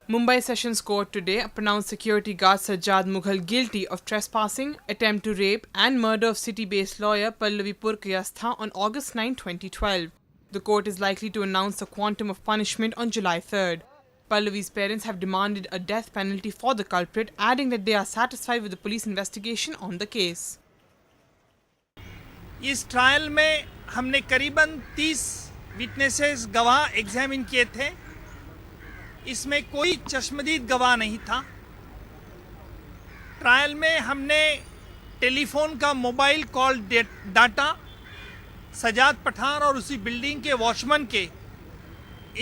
Mumbai Sessions Court today pronounced security guard Sajjad Mughal guilty of trespassing, attempt to rape and murder of city-based lawyer Pallavi Purkayastha on August 9, 2012. The court is likely to announce the quantum of punishment on July 3rd. Pallavi's parents have demanded a death penalty for the culprit, adding that they are satisfied with the police investigation on the case. इस trial में हमने करीबन 30 witnesses गवाह examine किए थे। इसमें कोई चश्मदीद गवाह नहीं था। ट्रायल में हमने टेलीफोन का mobile call data Sajad Pathan और उसी बिल्डिंग के वॉचमैन के,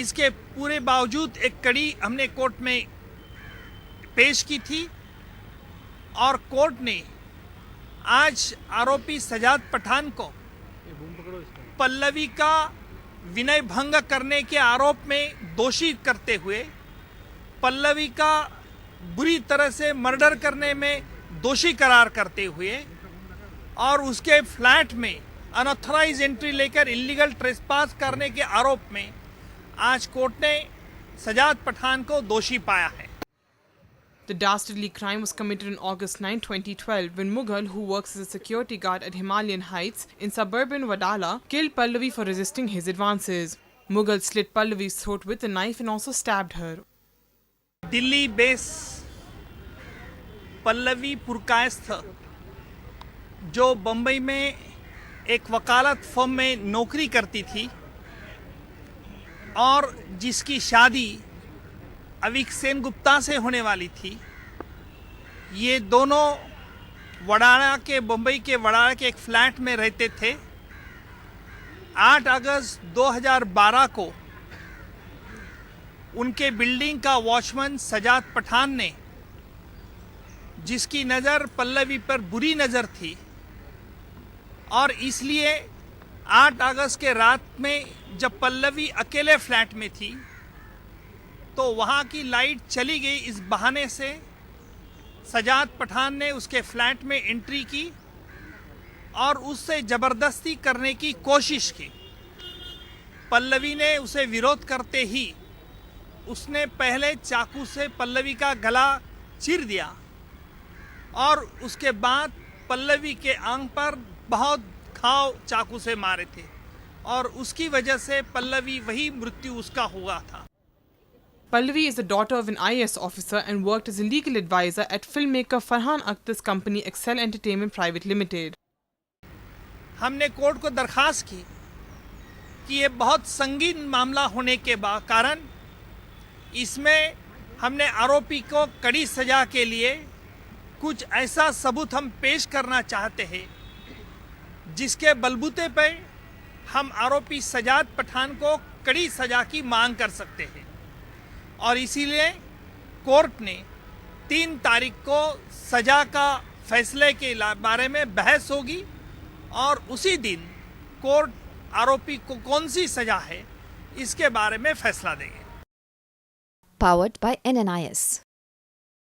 इसके पूरे बावजूद एक कड़ी हमने कोर्ट में पेश की थी और कोर्ट ने आज आरोपी सजाद पठान को पल्लवी का विनय भंग करने के आरोप में दोषी करते हुए पल्लवी का बुरी तरह से मर्डर करने में दोषी करार करते हुए और उसके फ्लैट में अनऑथराइज एंट्री लेकर इलीगल ट्रेसपास करने के आरोप में आज कोर्ट ने सजाद पठान को दोषी पाया है। The dastardly crime was committed on August 9, 2012 when Mughal, who works as a security guard at Himalayan Heights in suburban Wadala, killed Pallavi for resisting his advances. Mughal slit Pallavi's throat with a knife and also stabbed her. Delhi base Pallavi Purkayastha, जो बम्बई में एक वकालत firm में नौकरी करती थी और जिसकी शादी अविक सेन गुप्ता से होने वाली थी, ये दोनों बम्बई के वडाला के एक फ्लैट में रहते थे। 8 अगस्त 2012 को उनके बिल्डिंग का वॉचमैन सजाद पठान ने, जिसकी नज़र पल्लवी पर बुरी नज़र थी और इसलिए 8 अगस्त के रात में जब पल्लवी अकेले फ्लैट में थी तो वहाँ की लाइट चली गई, इस बहाने से सजाद पठान ने उसके फ्लैट में एंट्री की और उससे ज़बरदस्ती करने की कोशिश की। पल्लवी ने उसे विरोध करते ही उसने पहले चाकू से पल्लवी का गला चीर दिया और उसके बाद पल्लवी के आंख पर बहुत घाव चाकू से मारे थे और उसकी वजह से पल्लवी वही मृत्यु उसका हुआ था। Pallavi is the daughter of an IAS officer and worked as a legal advisor at filmmaker Farhan Akhtar's company Excel Entertainment Private Limited. हमने कोर्ट को दरखास्त की कि ये बहुत संगीन मामला होने के कारण इसमें हमने आरोपी को कड़ी सजा के लिए कुछ ऐसा सबूत हम पेश करना चाहते हैं जिसके बलबूते पर हम आरोपी सजाद पठान को कड़ी सजा की मांग कर सकते हैं और इसीलिए कोर्ट ने 3 तारीख को सजा का फैसले के बारे में बहस होगी और उसी दिन कोर्ट आरोपी को कौन सी सजा है इसके बारे में फैसला देंगे। Powered by NNIS.